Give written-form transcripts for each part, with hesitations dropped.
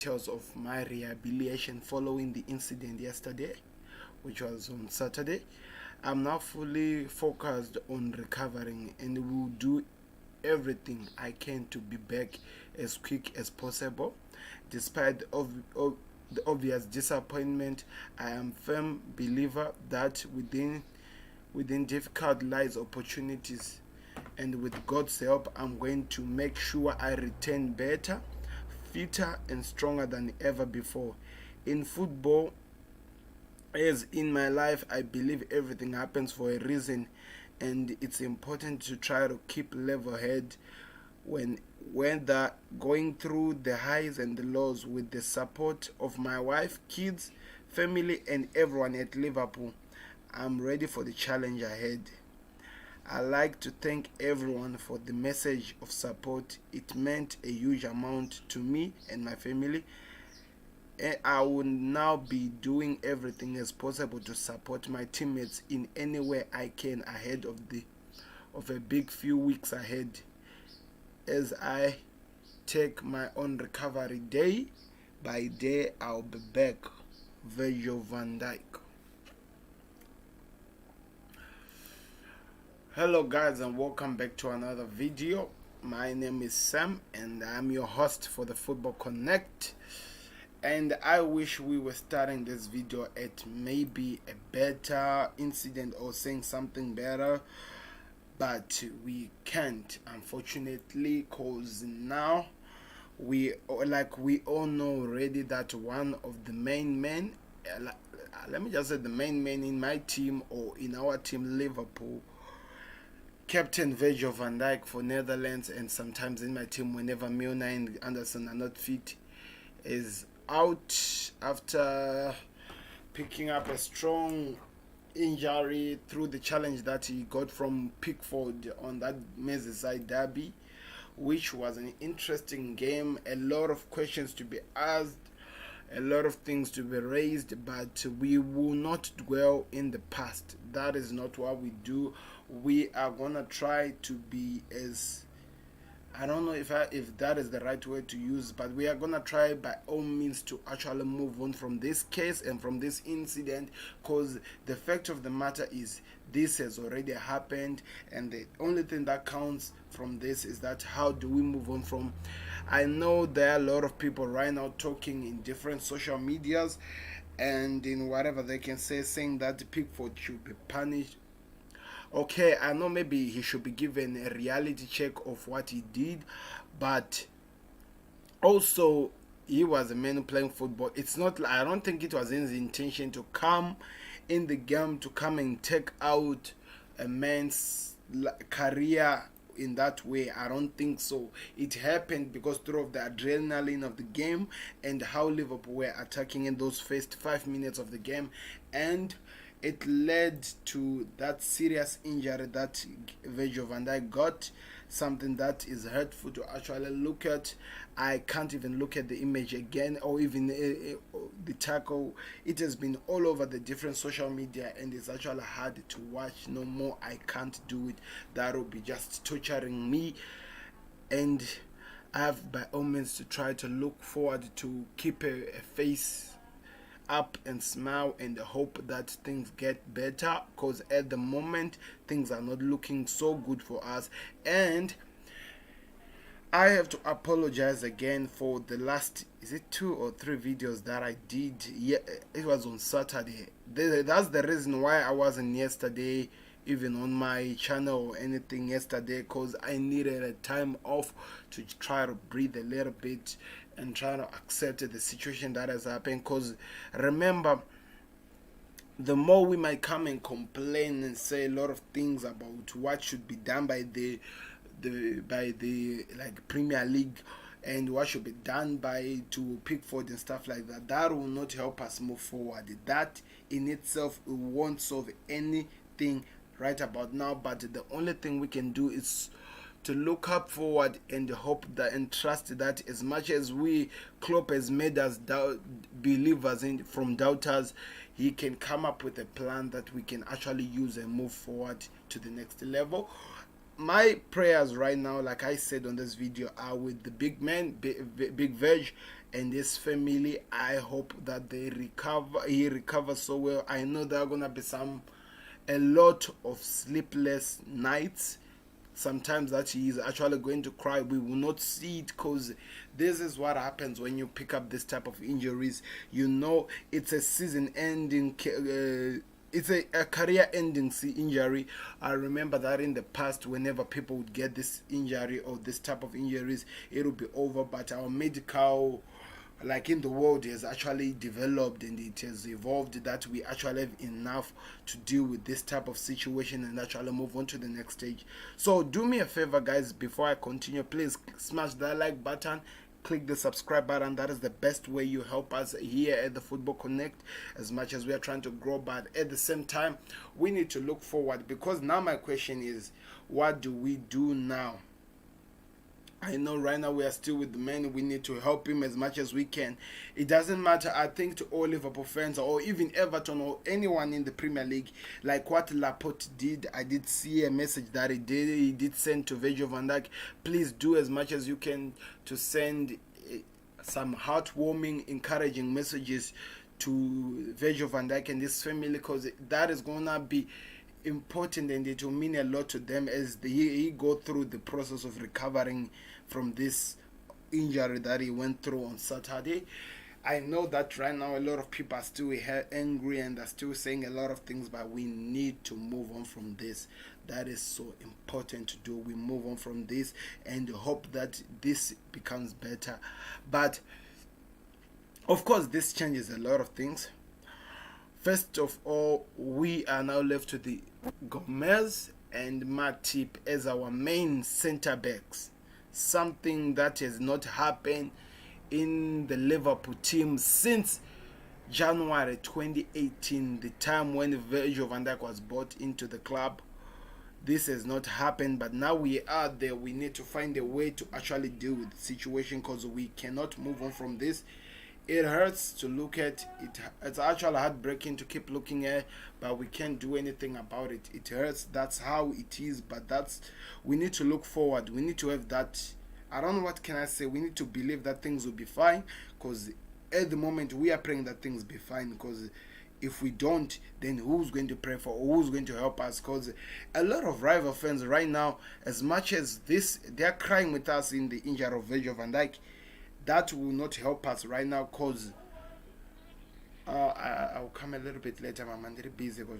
details of my rehabilitation following the incident yesterday, which was on Saturday. I'm now fully focused on recovering and will do everything I can to be back as quick as possible. Despite the obvious disappointment, I am a firm believer that within difficult lies opportunities, and with God's help, I'm going to make sure I return better, fitter, and stronger than ever before. In football, as in my life, I believe everything happens for a reason, and it's important to try to keep level head when the going through the highs and the lows with the support of my wife, kids, family, and everyone at Liverpool. I'm ready for the challenge ahead. I like to thank everyone for the message of support. It meant a huge amount to me and my family. And I will now be doing everything as possible to support my teammates in any way I can ahead of a big few weeks ahead as I take my own recovery day by day. I'll be back. Virgil van Dijk. Hello guys, and welcome back to another video. My name is Sam and I'm your host for the Football Connect, and I wish we were starting this video at maybe a better incident or saying something better, but we can't, unfortunately, cause now we all know already that one of the main men, let me just say the main man in my team or in our team, Liverpool, Captain Virgil van Dijk for Netherlands, and sometimes in my team whenever Milner and Anderson are not fit, is out after picking up a strong injury through the challenge that he got from Pickford on that Merseyside derby, which was an interesting game. A lot of questions to be asked, a lot of things to be raised, but we will not dwell in the past. That is not what we do. We are gonna try to be as, I don't know if that is the right word to use, but we are gonna try by all means to actually move on from this case and from this incident, because the fact of the matter is this has already happened, and the only thing that counts from this is that how do we move on from. I know there are a lot of people right now talking in different social medias and in whatever they can say, saying that Pickford should be punished. Okay, I know maybe he should be given a reality check of what he did, but also he was a man playing football. It's not, I don't think it was his intention to come in the game to come and take out a man's career in that way. I don't think so. It happened because through of the adrenaline of the game and how Liverpool were attacking in those first 5 minutes of the game, and it led to that serious injury that Virgil van Dijk got, something that is hurtful to actually look at. I can't even look at the image again, or even the tackle. It has been all over the different social media, and it's actually hard to watch no more. I can't do it. That will be just torturing me, and I have by all means to try to look forward to keep a face up and smile and hope that things get better, because at the moment things are not looking so good for us. And I have to apologize again for the last, is it 2 or 3 videos that I did. Yeah, it was on Saturday. That's the reason why I wasn't yesterday even on my channel or anything yesterday, because I needed a time off to try to breathe a little bit and try to accept the situation that has happened. Because remember, the more we might come and complain and say a lot of things about what should be done by the like Premier League and what should be done by to Pickford and stuff like that, that will not help us move forward. That in itself won't solve anything right about now, but the only thing we can do is to look up forward and hope that and trust that as much as Klopp has made us believers in from doubters, he can come up with a plan that we can actually use and move forward to the next level. My prayers right now, like I said on this video, are with the big man, Big Veg, and his family. I hope that he recovers so well. I know there are gonna be a lot of sleepless nights, sometimes that he is actually going to cry. We will not see it, because this is what happens when you pick up this type of injuries. It's a season ending, it's a career ending injury. I remember that in the past, whenever people would get this injury or this type of injuries, it will be over. But our medical, like in the world, has actually developed and it has evolved that we actually have enough to deal with this type of situation and actually move on to the next stage. So do me a favor, guys, before I continue, please smash that like button, click the subscribe button. That is the best way you help us here at the Football Connect, as much as we are trying to grow. But at the same time, we need to look forward, because now my question is, what do we do now? I know right now we are still with the man. We need to help him as much as we can. It doesn't matter, I think, to all Liverpool fans or even Everton or anyone in the Premier League, like what Laporte did. I did see a message that he did send to Virgil van Dijk. Please do as much as you can to send some heartwarming, encouraging messages to Virgil van Dijk and his family, because that is going to be important and it will mean a lot to them as he go through the process of recovering from this injury that he went through on Saturday. I know that right now a lot of people are still angry and are still saying a lot of things, but we need to move on from this. That is so important to do. We move on from this and hope that this becomes better. But of course, this changes a lot of things. First of all, we are now left with the Gomez and Matip as our main center backs. Something that has not happened in the Liverpool team since January 2018, the time when Virgil van Dijk was brought into the club. This has not happened, but now we are there. We need to find a way to actually deal with the situation, because we cannot move on from this. It hurts to look at it. It's actually heartbreaking to keep looking at, but we can't do anything about it. It hurts. That's how it is. But we need to look forward. We need to have that. I don't know what can I say. We need to believe that things will be fine, because at the moment we are praying that things be fine. Because if we don't, then who's going to pray for? Who's going to help us? Because a lot of rival fans right now, as much as this, they are crying with us in the injury of Virgil van Dijk. That will not help us right now, because I'll come a little bit later. I'm very busy, but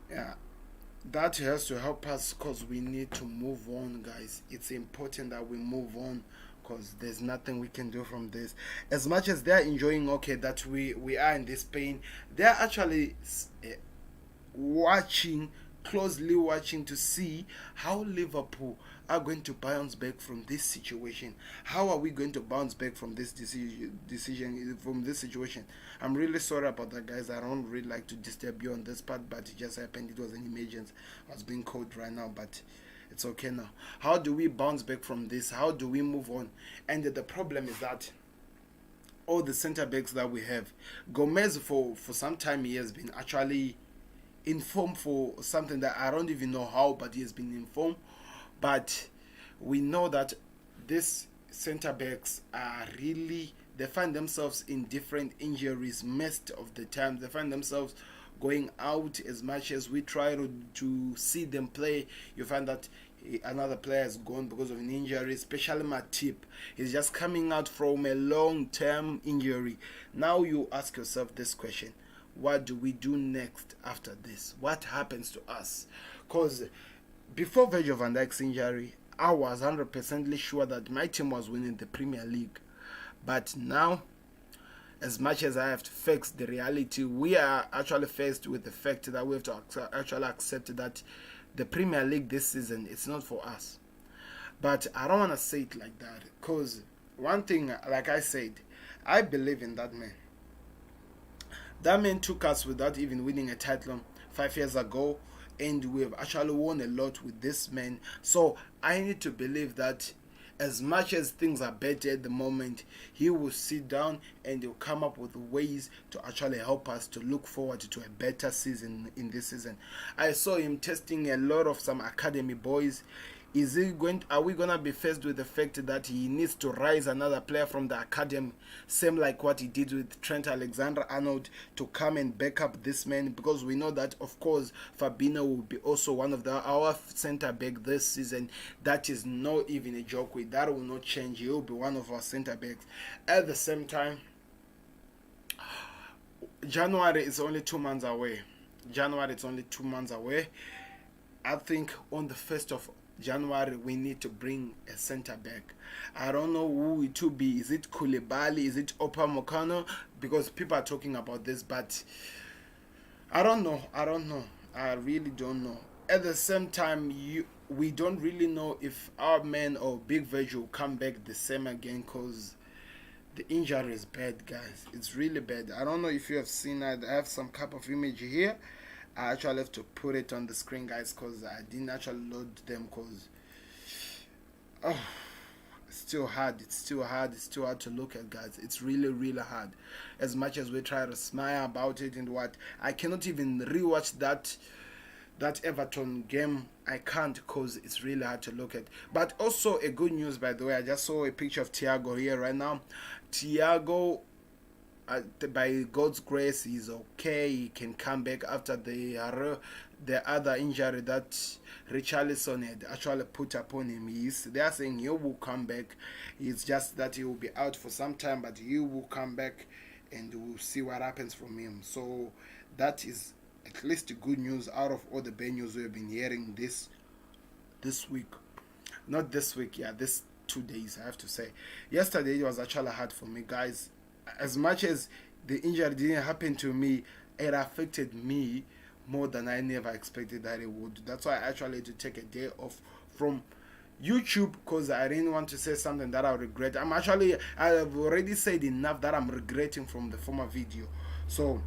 yeah, that has to help us, because we need to move on, guys. It's important that we move on, because there's nothing we can do from this. As much as they're enjoying, okay, that we are in this pain, they're actually closely watching to see how Liverpool are going to bounce back from this situation. How are we going to bounce back from this from this situation? I'm really sorry about that, guys. I don't really like to disturb you on this part, but it just happened. It was an emergency. I was being called right now, but it's okay now. How do we bounce back from this? How do we move on? And the problem is that all the center backs that we have, Gomez for some time he has been actually informed for something that I don't even know how, but he has been informed. But we know that these center backs are really, they find themselves in different injuries most of the time. They find themselves going out. As much as we try to see them play, you find that another player is gone because of an injury, especially Matip. He's just coming out from a long-term injury. Now you ask yourself this question: what do we do next after this? What happens to us? Because before Virgil van Dijk's injury, I was 100% sure that my team was winning the Premier League. But now, as much as I have to fix the reality, we are actually faced with the fact that we have to actually accept that the Premier League this season, it's not for us. But I don't want to say it like that, because one thing, like I said, I believe in that man. That man took us without even winning a title 5 years ago, and we have actually won a lot with this man. So I need to believe that as much as things are better at the moment, he will sit down and he'll come up with ways to actually help us to look forward to a better season in this season. I saw him testing a lot of some academy boys. Are we gonna be faced with the fact that he needs to rise another player from the academy, same like what he did with Trent Alexander-Arnold, to come and back up this man? Because we know that, of course, Fabinho will be also one of our center back this season. That is not even a joke. That will not change. He will be one of our center backs. At the same time, January is only 2 months away. I think on the 1st of January we need to bring a center back. I don't know who it will be. Is it Koulibaly? Is it Upamecano? Because people are talking about this, but I don't know. I really don't know. At the same time, we don't really know if our man or Big Virgil will come back the same again, because the injury is bad, guys. It's really bad. I don't know if you have seen it. I have some type of image here. I actually have to put it on the screen, guys, because I didn't actually load them, because it's still hard to look at, guys. It's really hard. As much as we try to smile about it and what, I cannot even rewatch that Everton game. I can't, because it's really hard to look at. But also a good news, by the way, I just saw a picture of Thiago here right now. Thiago, by God's grace, he's okay. He can come back after the other injury that Richarlison had actually put upon him. They are saying he will come back. It's just that he will be out for some time, but he will come back, and we'll see what happens from him. So that is at least good news out of all the bad news we have been hearing this week. Not this week, yeah, this 2 days, I have to say. Yesterday it was actually hard for me, guys. As much as the injury didn't happen to me, it affected me more than I never expected that it would. That's why I actually had to take a day off from YouTube, because I didn't want to say something that I regret. I have already said enough that I'm regretting from the former video. So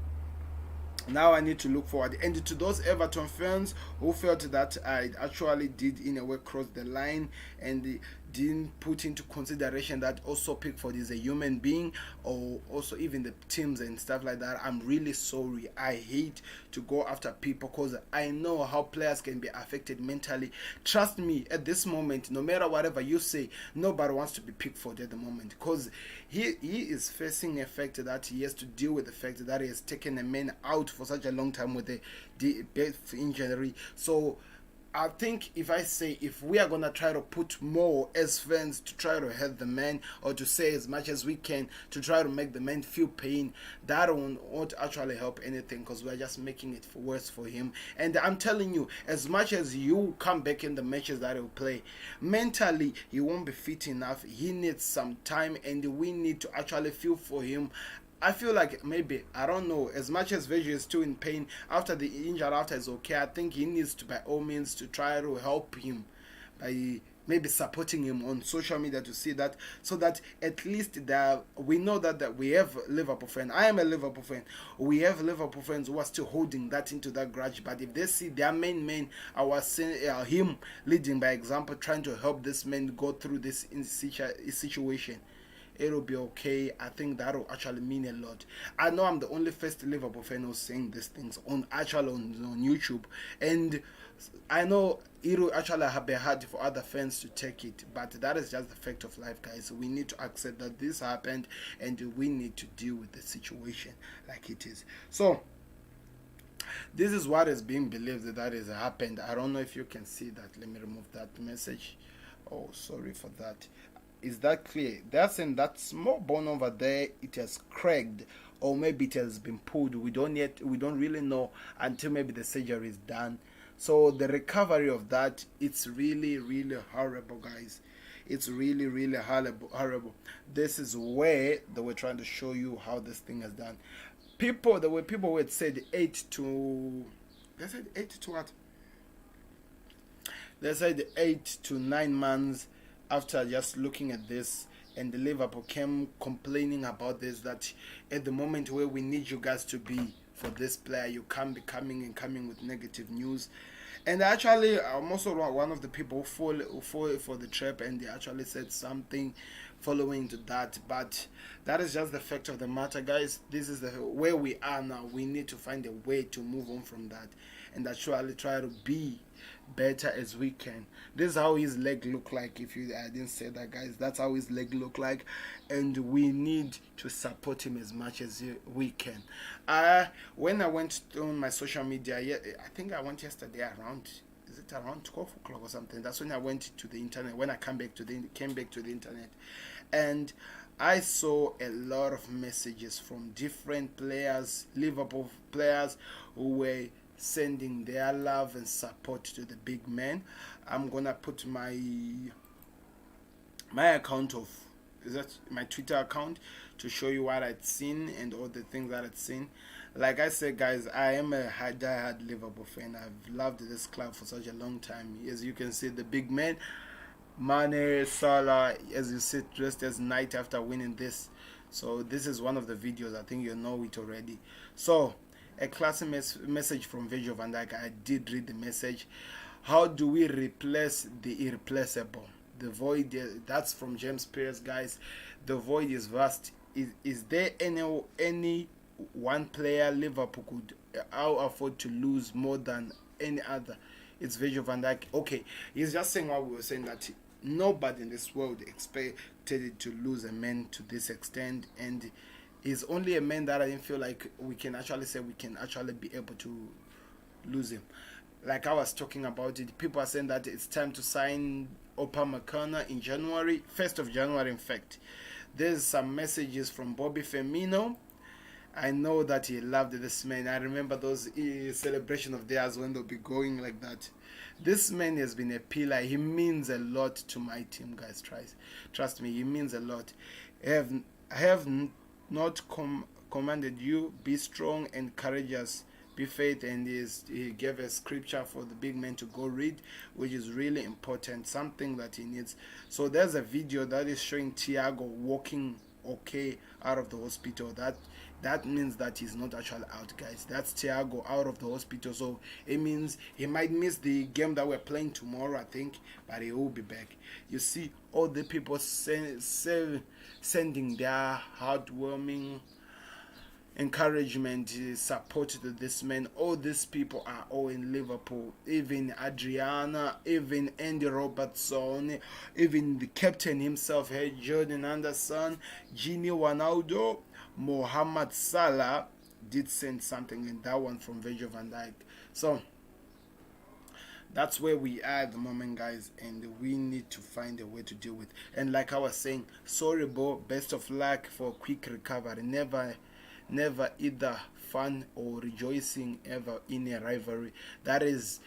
now I need to look forward. And to those Everton fans who felt that I actually did in a way cross the line and didn't put into consideration that also Pickford is a human being, or also even the teams and stuff like that, I'm really sorry. I hate to go after people, because I know how players can be affected mentally. Trust me, at this moment, no matter whatever you say, nobody wants to be Pickford at the moment, because he is facing a fact that he has to deal with the fact that he has taken a man out for such a long time with a birth injury. So I think if we are going to try to put more as fans to try to help the man, or to say as much as we can to try to make the man feel pain, that won't actually help anything, because we're just making it worse for him. And I'm telling you, as much as you come back in the matches that he'll play, mentally he won't be fit enough. He needs some time, and we need to actually feel for him. I feel like maybe, I don't know, as much as Virgil is still in pain after the injury, after is okay, I think he needs to, by all means, to try to help him by maybe supporting him on social media, to see that, so that at least we know that we have Liverpool fans. I am a Liverpool fan. We have Liverpool fans who are still holding that into that grudge. But if they see their main man, him leading by example, trying to help this man go through this situation, it'll be okay. I think that'll actually mean a lot. I know I'm the only first Liverpool fan who's saying these things on YouTube, and I know it'll actually be hard for other fans to take it, but that is just the fact of life, guys. We need to accept that this happened, and we need to deal with the situation like it is. So this is what is being believed that has happened. I don't know if you can see that. Let me remove that message. Oh, sorry for that. Is that clear? They're saying that small bone over there, it has cracked, or maybe it has been pulled. We don't really know until maybe the surgery is done. So the recovery of that, it's really horrible, guys. It's really horrible. This is where they were trying to show you how this thing is done. People would say 8 to what? They said 8 to 9 months after just looking at this, and the Liverpool came complaining about this, that at the moment where we need you guys to be for this player, you can't be coming with negative news. And actually, I'm also one of the people who fall for the trap, and they actually said something following to that. But that is just the fact of the matter, guys. This is where we are now. We need to find a way to move on from that, and actually try to be better as we can. This is how his leg look like. If you I didn't say that, guys, that's how his leg look like, and we need to support him as much as we can. When I went on my social media, yeah, I think I went yesterday around, is it around 12 o'clock or something? That's when I went to the internet. When I came back to the internet, and I saw a lot of messages from different players, Liverpool players, who were sending their love and support to the big man. I'm gonna put my account of, is that my Twitter account, to show you what I'd seen and all the things that I'd seen. Like I said, guys, I am a die-hard Liverpool fan. I've loved this club for such a long time. As you can see, the big man, Mane, Salah, as you sit dressed as night after winning this. So this is one of the videos. I think you know it already. So a classic message from Virgil van Dijk. I did read the message. How do we replace the irreplaceable? The void, that's from James Pierce, guys. The void is vast. Is there any one player Liverpool could afford to lose more than any other? It's Virgil van Dijk. Okay, he's just saying what we were saying, that nobody in this world expected it to lose a man to this extent, and he's only a man that I didn't feel like we can actually say we can actually be able to lose him. Like I was talking about it, people are saying that it's time to sign Upamecano in January, 1st of January in fact. There's some messages from Bobby Firmino. I know that he loved this man. I remember those celebration of theirs when they'll be going like that. This man has been a pillar. He means a lot to my team, guys. Trust me, he means a lot. I have not commanded you, be strong and courageous, be faith, and he gave a scripture for the big man to go read, which is really important, something that he needs. So there's a video that is showing Thiago walking okay out of the hospital. That means that he's not actually out, guys. That's Thiago out of the hospital. So it means he might miss the game that we're playing tomorrow, I think, but he will be back. You see all the people sending their heartwarming encouragement, support to this man. All these people are all in Liverpool. Even Adriana, even Andy Robertson, even the captain himself, hey, Jordan Anderson, Gini Ronaldo, Mohamed Salah did send something, in that one from Virgil van Dijk. So that's where we are at the moment, guys, and we need to find a way to deal with. And like I was saying, sorry bro, best of luck for quick recovery. Never either fun or rejoicing ever in a rivalry. That is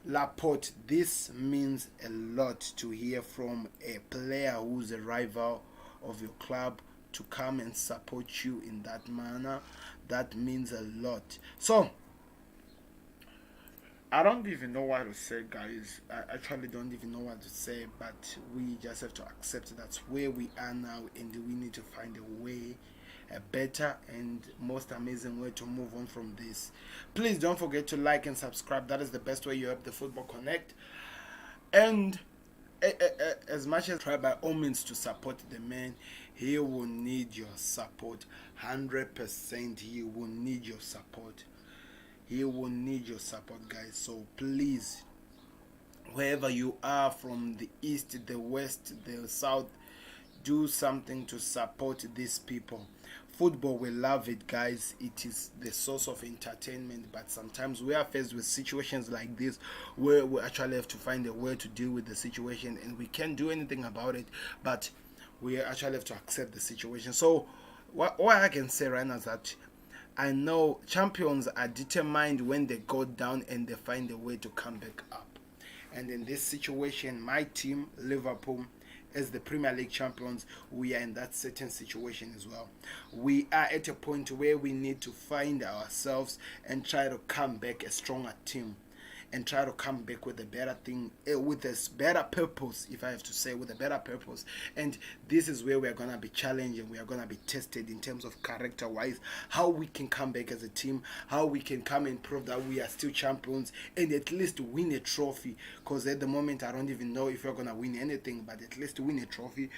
Laporte. This means a lot to hear from a player who's a rival of your club to come and support you in that manner. That means a lot. So I don't even know what to say, guys. I actually don't even know what to say, but we just have to accept that's where we are now, and we need to find a way, a better and most amazing way to move on from this. Please don't forget to like and subscribe. That is the best way you help the Football Connect. And as much as try by all means to support the man, he will need your support. 100% he will need your support. He will need your support, guys. So please, wherever you are, from the east, the west, the south, do something to support these people. Football, we love it, guys. It is the source of entertainment, but sometimes we are faced with situations like this where we actually have to find a way to deal with the situation, and we can't do anything about it, but we actually have to accept the situation. So what I can say right now is that I know champions are determined when they go down and they find a way to come back up. And in this situation, my team, Liverpool, as the Premier League champions, we are in that certain situation as well. We are at a point where we need to find ourselves and try to come back a stronger team, and try to come back with a better thing, with a better purpose, if I have to say, with a better purpose. And this is where we are going to be challenged, and we are going to be tested in terms of character-wise, how we can come back as a team, how we can come and prove that we are still champions, and at least win a trophy. Because at the moment, I don't even know if we're going to win anything, but at least win a trophy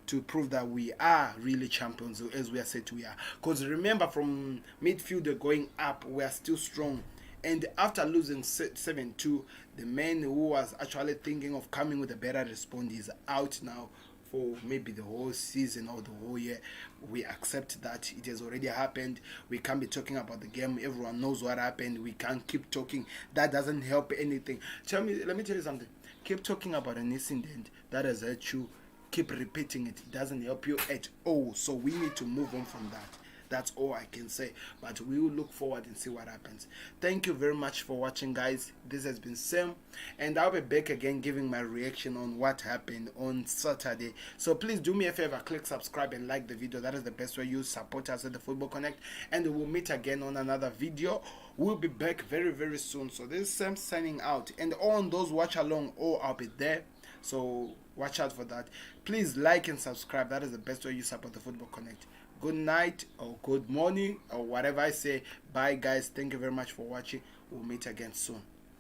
to prove that we are really champions, as we are said we are. Because remember, from midfielder going up, we are still strong. And after losing 7-2, the man who was actually thinking of coming with a better response is out now for maybe the whole season or the whole year. We accept that it has already happened. We can't be talking about the game. Everyone knows what happened. We can't keep talking. That doesn't help anything. Let me tell you something. Keep talking about an incident that has hurt you. Keep repeating it. It doesn't help you at all. So we need to move on from that. That's all I can say. But we will look forward and see what happens. Thank you very much for watching, guys. This has been Sam, and I'll be back again giving my reaction on what happened on Saturday. So please do me a favor, click subscribe and like the video. That is the best way you support us at the Football Connect, and we'll meet again on another video. We'll be back very, very soon. So this is Sam signing out, and on those watch along, I'll be there. So watch out for that. Please like and subscribe. That is the best way you support the Football Connect. Good night or good morning or whatever I say. Bye, guys. Thank you very much for watching. We'll meet again soon.